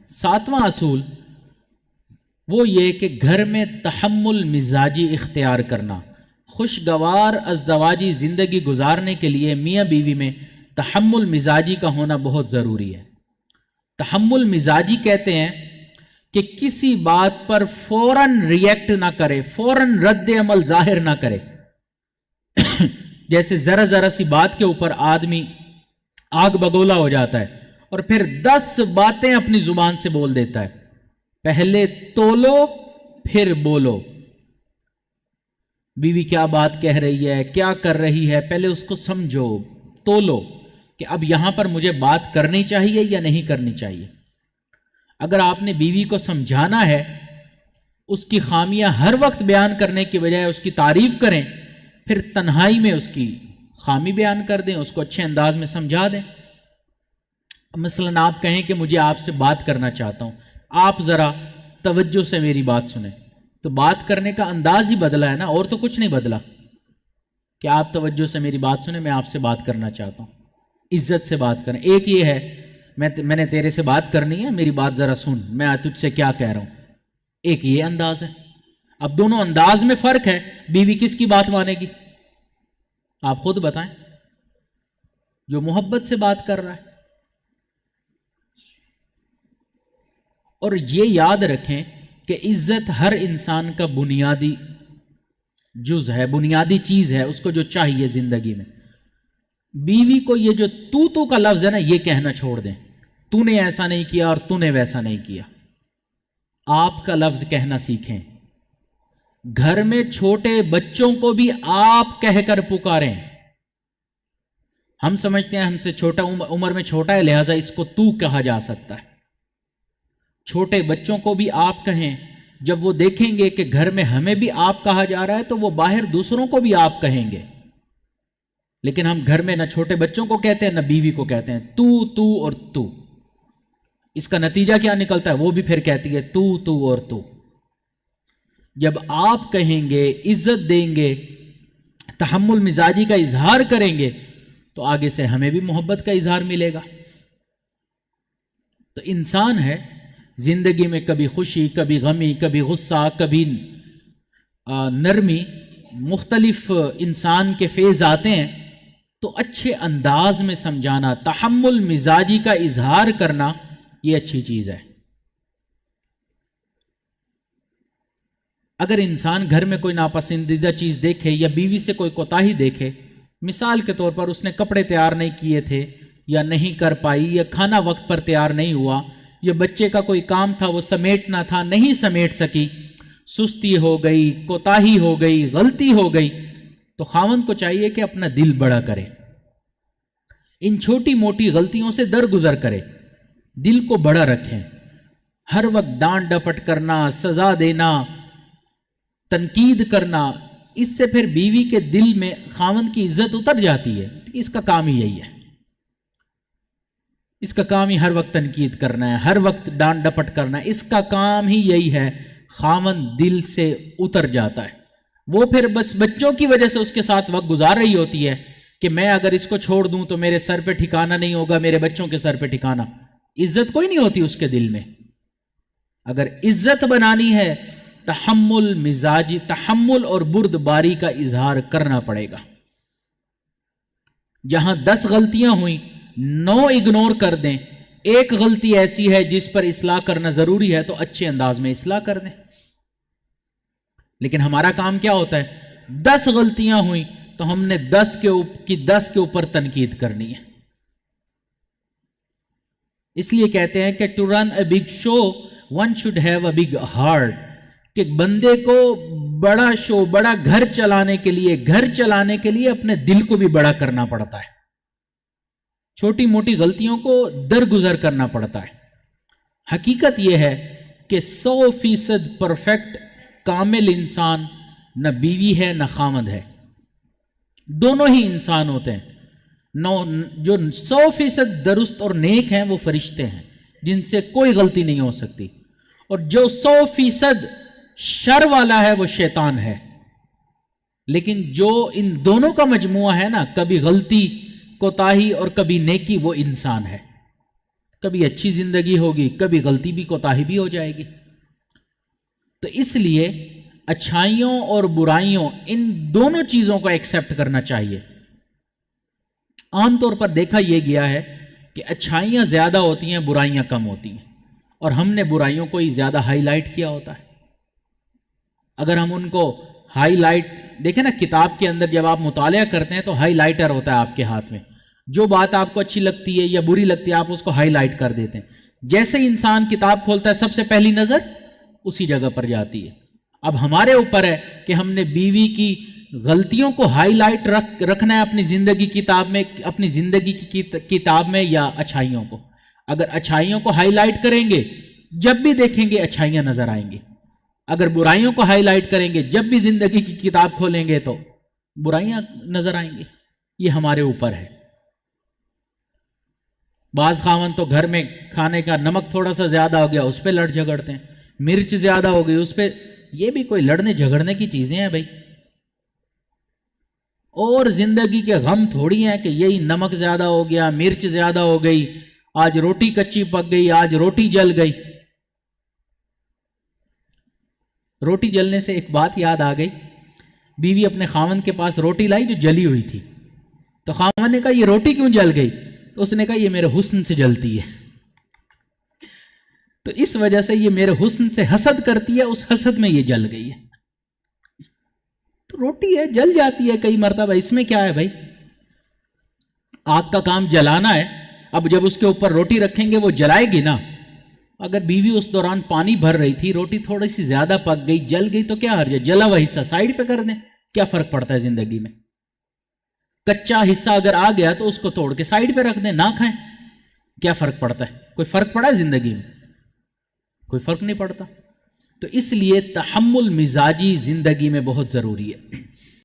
ساتواں اصول وہ یہ کہ گھر میں تحمل مزاجی اختیار کرنا، خوشگوار ازدواجی زندگی گزارنے کے لیے میاں بیوی میں تحمل مزاجی کا ہونا بہت ضروری ہے۔ تحمل مزاجی کہتے ہیں کہ کسی بات پر فوراً ریئیکٹ نہ کرے، فوراً رد عمل ظاہر نہ کرے۔ جیسے ذرا ذرا سی بات کے اوپر آدمی آگ بگولا ہو جاتا ہے اور پھر 10 باتیں اپنی زبان سے بول دیتا ہے۔ پہلے تولو پھر بولو، بیوی کیا بات کہہ رہی ہے، کیا کر رہی ہے، پہلے اس کو سمجھو، تولو کہ اب یہاں پر مجھے بات کرنی چاہیے یا نہیں کرنی چاہیے۔ اگر آپ نے بیوی کو سمجھانا ہے، اس کی خامیاں ہر وقت بیان کرنے کی بجائے اس کی تعریف کریں، پھر تنہائی میں اس کی خامی بیان کر دیں، اس کو اچھے انداز میں سمجھا دیں۔ مثلاً آپ کہیں کہ مجھے آپ سے بات کرنا چاہتا ہوں، آپ ذرا توجہ سے میری بات سنیں، تو بات کرنے کا انداز ہی بدلا ہے نا، اور تو کچھ نہیں بدلا کہ آپ توجہ سے میری بات سنیں، میں آپ سے بات کرنا چاہتا ہوں، عزت سے بات کریں۔ ایک یہ ہے میں نے تیرے سے بات کرنی ہے، میری بات ذرا سن، میں تجھ سے کیا کہہ رہا ہوں، ایک یہ انداز ہے۔ اب دونوں انداز میں فرق ہے، بیوی کس کی بات مانے گی؟ آپ خود بتائیں، جو محبت سے بات کر رہا ہے۔ اور یہ یاد رکھیں کہ عزت ہر انسان کا بنیادی جز ہے، بنیادی چیز ہے، اس کو جو چاہیے زندگی میں۔ بیوی کو یہ جو تو کا لفظ ہے نا، یہ کہنا چھوڑ دیں، تو نے ایسا نہیں کیا اور تو نے ویسا نہیں کیا۔ آپ کا لفظ کہنا سیکھیں۔ گھر میں چھوٹے بچوں کو بھی آپ کہہ کر پکاریں۔ ہم سمجھتے ہیں ہم سے چھوٹا، عمر میں چھوٹا ہے، لہذا اس کو تو کہا جا سکتا ہے۔ چھوٹے بچوں کو بھی آپ کہیں۔ جب وہ دیکھیں گے کہ گھر میں ہمیں بھی آپ کہا جا رہا ہے تو وہ باہر دوسروں کو بھی آپ کہیں گے۔ لیکن ہم گھر میں نہ چھوٹے بچوں کو کہتے ہیں نہ بیوی کو کہتے ہیں، تو اور تو۔ اس کا نتیجہ کیا نکلتا ہے؟ وہ بھی پھر کہتی ہے تو اور تو۔ جب آپ کہیں گے، عزت دیں گے، تحمل مزاجی کا اظہار کریں گے تو آگے سے ہمیں بھی محبت کا اظہار ملے گا۔ تو انسان ہے، زندگی میں کبھی خوشی، کبھی غمی، کبھی غصہ، کبھی نرمی، مختلف انسان کے فیز آتے ہیں، تو اچھے انداز میں سمجھانا، تحمل مزاجی کا اظہار کرنا، یہ اچھی چیز ہے۔ اگر انسان گھر میں کوئی ناپسندیدہ چیز دیکھے یا بیوی سے کوئی کوتاہی دیکھے، مثال کے طور پر اس نے کپڑے تیار نہیں کیے تھے یا نہیں کر پائی، یا کھانا وقت پر تیار نہیں ہوا، یا بچے کا کوئی کام تھا وہ سمیٹنا تھا نہیں سمیٹ سکی، سستی ہو گئی، کوتاہی ہو گئی، غلطی ہو گئی، تو خاوند کو چاہیے کہ اپنا دل بڑا کرے، ان چھوٹی موٹی غلطیوں سے درگزر کرے، دل کو بڑا رکھیں۔ ہر وقت ڈانٹ ڈپٹ کرنا، سزا دینا، تنقید کرنا، اس سے پھر بیوی کے دل میں خاوند کی عزت اتر جاتی ہے۔ اس کا کام ہی یہی ہے، اس کا کام ہی ہر وقت تنقید کرنا ہے، ہر وقت ڈانٹ ڈپٹ کرنا ہے، اس کا کام ہی یہی ہے۔ خاوند دل سے اتر جاتا ہے، وہ پھر بس بچوں کی وجہ سے اس کے ساتھ وقت گزار رہی ہوتی ہے کہ میں اگر اس کو چھوڑ دوں تو میرے سر پہ ٹھکانہ نہیں ہوگا، میرے بچوں کے سر پہ ٹھکانہ۔ عزت کوئی نہیں ہوتی اس کے دل میں۔ اگر عزت بنانی ہے، تحمل مزاجی، تحمل اور بردباری کا اظہار کرنا پڑے گا۔ جہاں 10 غلطیاں ہوئیں، 9 اگنور کر دیں، ایک غلطی ایسی ہے جس پر اصلاح کرنا ضروری ہے تو اچھے انداز میں اصلاح کر دیں۔ لیکن ہمارا کام کیا ہوتا ہے؟ 10 غلطیاں ہوئیں تو ہم نے 10 کے اوپر تنقید کرنی ہے۔ اس لیے کہتے ہیں کہ to run a big show one should have a big heart, کہ بندے کو بڑا شو، بڑا گھر چلانے کے لیے اپنے دل کو بھی بڑا کرنا پڑتا ہے، چھوٹی موٹی غلطیوں کو درگزر کرنا پڑتا ہے۔ حقیقت یہ ہے کہ 100% پرفیکٹ کامل انسان نہ بیوی ہے نہ خامد ہے، دونوں ہی انسان ہوتے ہیں۔ جو 100% درست اور نیک ہیں وہ فرشتے ہیں جن سے کوئی غلطی نہیں ہو سکتی، اور جو 100% شر والا ہے وہ شیطان ہے۔ لیکن جو ان دونوں کا مجموعہ ہے نا، کبھی غلطی، کوتاہی اور کبھی نیکی، وہ انسان ہے۔ کبھی اچھی زندگی ہوگی، کبھی غلطی بھی کوتاہی بھی ہو جائے گی۔ تو اس لیے اچھائیوں اور برائیوں ان دونوں چیزوں کو ایکسیپٹ کرنا چاہیے۔ عام طور پر دیکھا یہ گیا ہے کہ اچھائیاں زیادہ ہوتی ہیں، برائیاں کم ہوتی ہیں، اور ہم نے برائیوں کو ہی زیادہ ہائی لائٹ کیا ہوتا ہے۔ اگر ہم ان کو ہائی لائٹ دیکھیں نا، کتاب کے اندر جب آپ مطالعہ کرتے ہیں تو ہائی لائٹر ہوتا ہے آپ کے ہاتھ میں، جو بات آپ کو اچھی لگتی ہے یا بری لگتی ہے آپ اس کو ہائی لائٹ کر دیتے ہیں۔ جیسے ہی انسان کتاب کھولتا ہے سب سے پہلی نظر اسی جگہ پر جاتی ہے۔ اب ہمارے اوپر ہے کہ ہم نے بیوی کی غلطیوں کو ہائی لائٹ رکھنا ہے اپنی زندگی کتاب میں، اپنی زندگی کی کتاب میں، یا اچھائیوں کو۔ اگر اچھائیوں کو ہائی لائٹ کریں گے جب بھی دیکھیں گے اچھائیاں نظر آئیں گی، اگر برائیوں کو ہائی لائٹ کریں گے جب بھی زندگی کی کتاب کھولیں گے تو برائیاں نظر آئیں گی۔ یہ ہمارے اوپر ہے۔ بعض خاوند تو گھر میں کھانے کا نمک تھوڑا سا زیادہ ہو گیا اس پہ لڑ جھگڑتے ہیں، مرچ زیادہ ہو گئی اس پہ، یہ بھی کوئی لڑنے جھگڑنے کی چیزیں ہیں بھائی؟ اور زندگی کے غم تھوڑی ہیں کہ یہی نمک زیادہ ہو گیا، مرچ زیادہ ہو گئی، آج روٹی کچی پک گئی، آج روٹی جل گئی۔ روٹی جلنے سے ایک بات یاد آ گئی، بیوی اپنے خاوند کے پاس روٹی لائی جو جلی ہوئی تھی، تو خاوند نے کہا یہ روٹی کیوں جل گئی؟ تو اس نے کہا یہ میرے حسن سے جلتی ہے، تو اس وجہ سے یہ میرے حسن سے حسد کرتی ہے، اس حسد میں یہ جل گئی ہے۔ تو روٹی ہے جل جاتی ہے کئی مرتبہ، اس میں کیا ہے بھائی؟ آگ کا کام جلانا ہے، اب جب اس کے اوپر روٹی رکھیں گے وہ جلائے گی نا۔ اگر بیوی اس دوران پانی بھر رہی تھی، روٹی تھوڑی سی زیادہ پک گئی، جل گئی، تو کیا حرج ہے؟ جلا ہوا حصہ سائیڈ پہ کر دیں، کیا فرق پڑتا ہے زندگی میں؟ کچا حصہ اگر آ گیا تو اس کو توڑ کے سائیڈ پہ رکھ دیں، نہ کھائیں، کیا فرق پڑتا ہے؟ کوئی فرق پڑا ہے زندگی میں؟ کوئی فرق نہیں پڑتا۔ تو اس لیے تحمل مزاجی زندگی میں بہت ضروری ہے۔